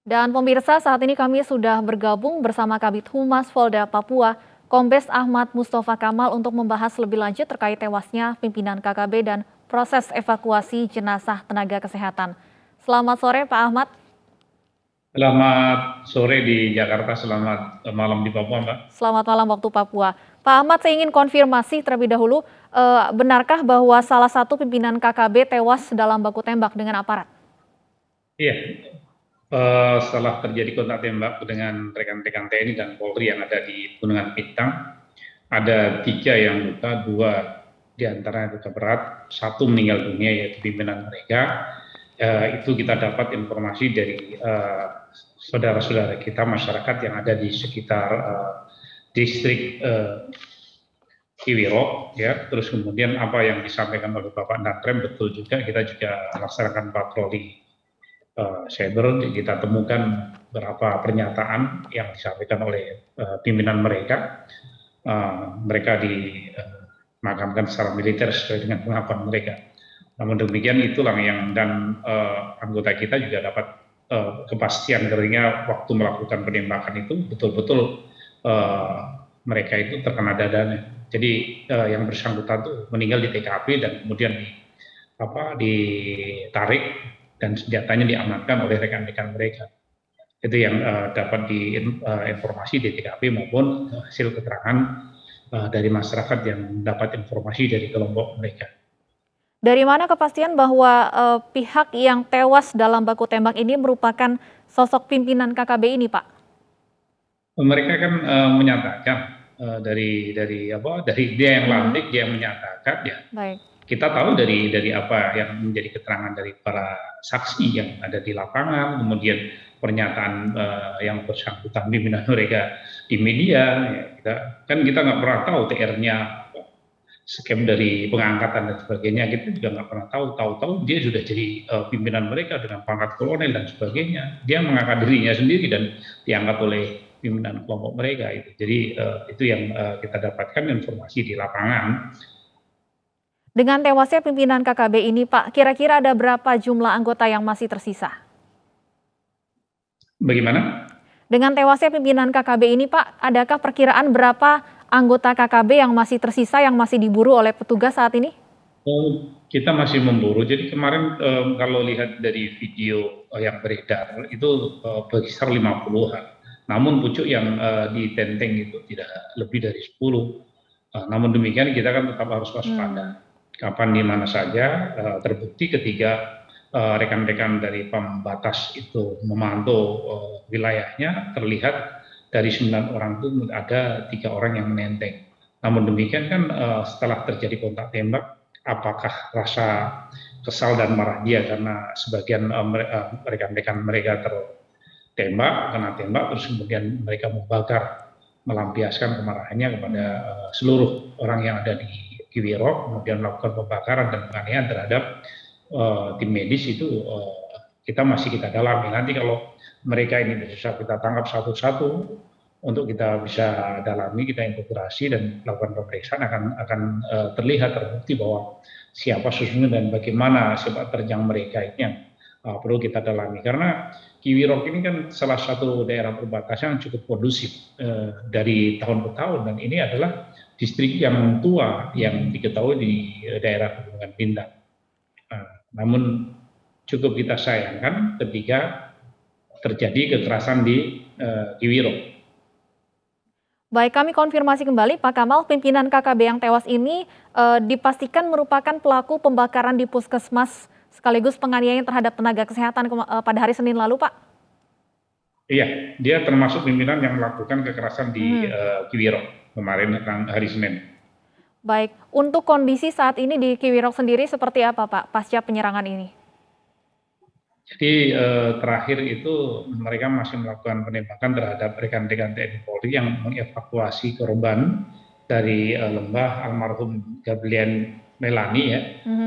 Dan pemirsa, saat ini kami sudah bergabung bersama Kabid Humas Polda Papua, Kombes Ahmad Mustafa Kamal untuk membahas lebih lanjut terkait tewasnya pimpinan KKB dan proses evakuasi jenazah tenaga kesehatan. Selamat sore Pak Ahmad. Selamat sore di Jakarta, selamat malam di Papua, Mbak. Selamat malam waktu Papua. Pak Ahmad, saya ingin konfirmasi terlebih dahulu, benarkah bahwa salah satu pimpinan KKB tewas dalam baku tembak dengan aparat? Iya, setelah terjadi kontak tembak dengan rekan-rekan TNI dan Polri yang ada di Gunungan Bintang, ada 3 yang luka, 2 diantaranya luka berat, 1 meninggal dunia yaitu pimpinan mereka. Itu kita dapat informasi dari saudara-saudara kita, masyarakat yang ada di sekitar distrik Kiwirok, ya. Terus kemudian apa yang disampaikan oleh Bapak Danrem betul juga, kita juga melaksanakan patroli cyber. Kita temukan beberapa pernyataan yang disampaikan oleh pimpinan mereka. Mereka dimakamkan secara militer sesuai dengan pengakuan mereka. Namun demikian itulah yang anggota kita juga dapat kepastian ketika waktu melakukan penembakan itu betul-betul mereka itu terkena dadanya. Jadi yang bersangkutan itu meninggal di TKP dan kemudian ditarik dan senjatanya diamankan oleh rekan-rekan mereka. Itu yang dapat diinformasi di TKP maupun hasil keterangan dari masyarakat yang dapat informasi dari kelompok mereka. Dari mana kepastian bahwa pihak yang tewas dalam baku tembak ini merupakan sosok pimpinan KKB ini, Pak? Mereka kan menyatakan dari dia yang lantik, dia yang menyatakan, ya. Baik. Kita tahu dari apa yang menjadi keterangan dari para saksi yang ada di lapangan, kemudian pernyataan yang bersangkutan pimpinan mereka di media, ya, kita nggak pernah tahu TR-nya, skema dari pengangkatan dan sebagainya, kita juga nggak pernah tahu dia sudah jadi pimpinan mereka dengan pangkat kolonel dan sebagainya. Dia mengangkat dirinya sendiri dan diangkat oleh pimpinan kelompok mereka itu. Jadi itu yang kita dapatkan informasi di lapangan. Dengan tewasnya pimpinan KKB ini, Pak, kira-kira ada berapa jumlah anggota yang masih tersisa? Bagaimana? Dengan tewasnya pimpinan KKB ini, Pak, adakah perkiraan berapa anggota KKB yang masih tersisa, yang masih diburu oleh petugas saat ini? Kita masih memburu. Jadi kemarin kalau lihat dari video yang beredar itu berkisar 50-an. Namun pucuk yang ditenteng itu tidak lebih dari 10. Namun demikian kita kan tetap harus waspada. Kapan di mana saja terbukti ketika rekan-rekan dari pembatas itu memantau wilayahnya, terlihat dari 9 orang itu ada 3 orang yang menenteng. Namun demikian kan setelah terjadi kontak tembak, apakah rasa kesal dan marah dia karena sebagian rekan-rekan mereka kena tembak, terus kemudian mereka membakar, melampiaskan kemarahannya kepada seluruh orang yang ada di Kiwirok, kemudian melakukan pembakaran dan penganiayaan terhadap tim medis itu kita dalami. Nanti kalau mereka ini bisa kita tangkap satu-satu untuk kita bisa dalami, kita integrasi dan melakukan pemeriksaan, akan terlihat terbukti bahwa siapa sesungguhnya dan bagaimana sepak terjang mereka ini yang perlu kita dalami. Karena Kiwirok ini kan salah satu daerah perbatasan yang cukup kondusif dari tahun ke tahun, dan ini adalah distrik yang tua yang diketahui di daerah Gunungan Bintang. Namun cukup kita sayangkan ketika terjadi kekerasan di Kiwirok. Baik, kami konfirmasi kembali, Pak Kamal, pimpinan KKB yang tewas ini dipastikan merupakan pelaku pembakaran di puskesmas sekaligus penganiayaan terhadap tenaga kesehatan pada hari Senin lalu, Pak? Iya, dia termasuk pimpinan yang melakukan kekerasan di Kiwirok kemarin hari Senin. Baik, untuk kondisi saat ini di Kiwirok sendiri seperti apa, Pak, pasca penyerangan ini? Jadi terakhir itu mereka masih melakukan penembakan terhadap rekan-rekan TNI Polri yang mengevakuasi korban dari lembah almarhum Gabriel Melani, ya,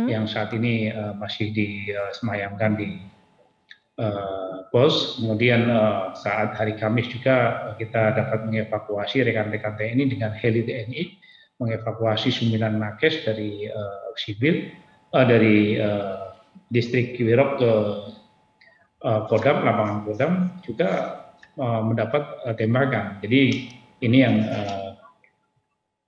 yang saat ini masih disemayamkan di pos. Kemudian saat hari Kamis juga kita dapat mengevakuasi rekan-rekan TNI dengan heli TNI, mengevakuasi 9 nakes dari dari distrik Kiwirok ke Kodam, lapangan Kodam juga mendapat tembakan. Jadi ini yang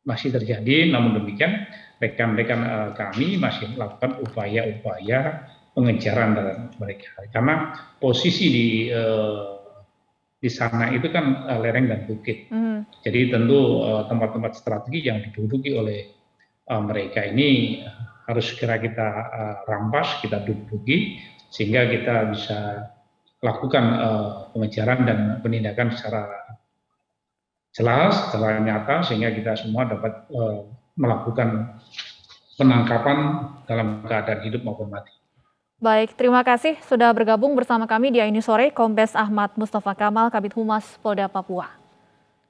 masih terjadi, namun demikian rekan-rekan kami masih melakukan upaya-upaya pengejaran terhadap mereka. Karena posisi di sana itu kan lereng dan bukit. Jadi tentu tempat-tempat strategi yang diduduki oleh mereka ini harus segera kita rampas, kita duduki, sehingga kita bisa lakukan pengejaran dan penindakan secara jelas, secara nyata, sehingga kita semua dapat melakukan penangkapan dalam keadaan hidup maupun mati. Baik, terima kasih sudah bergabung bersama kami di Aini Sore, Kombes Ahmad Mustafa Kamal, Kabid Humas Polda Papua.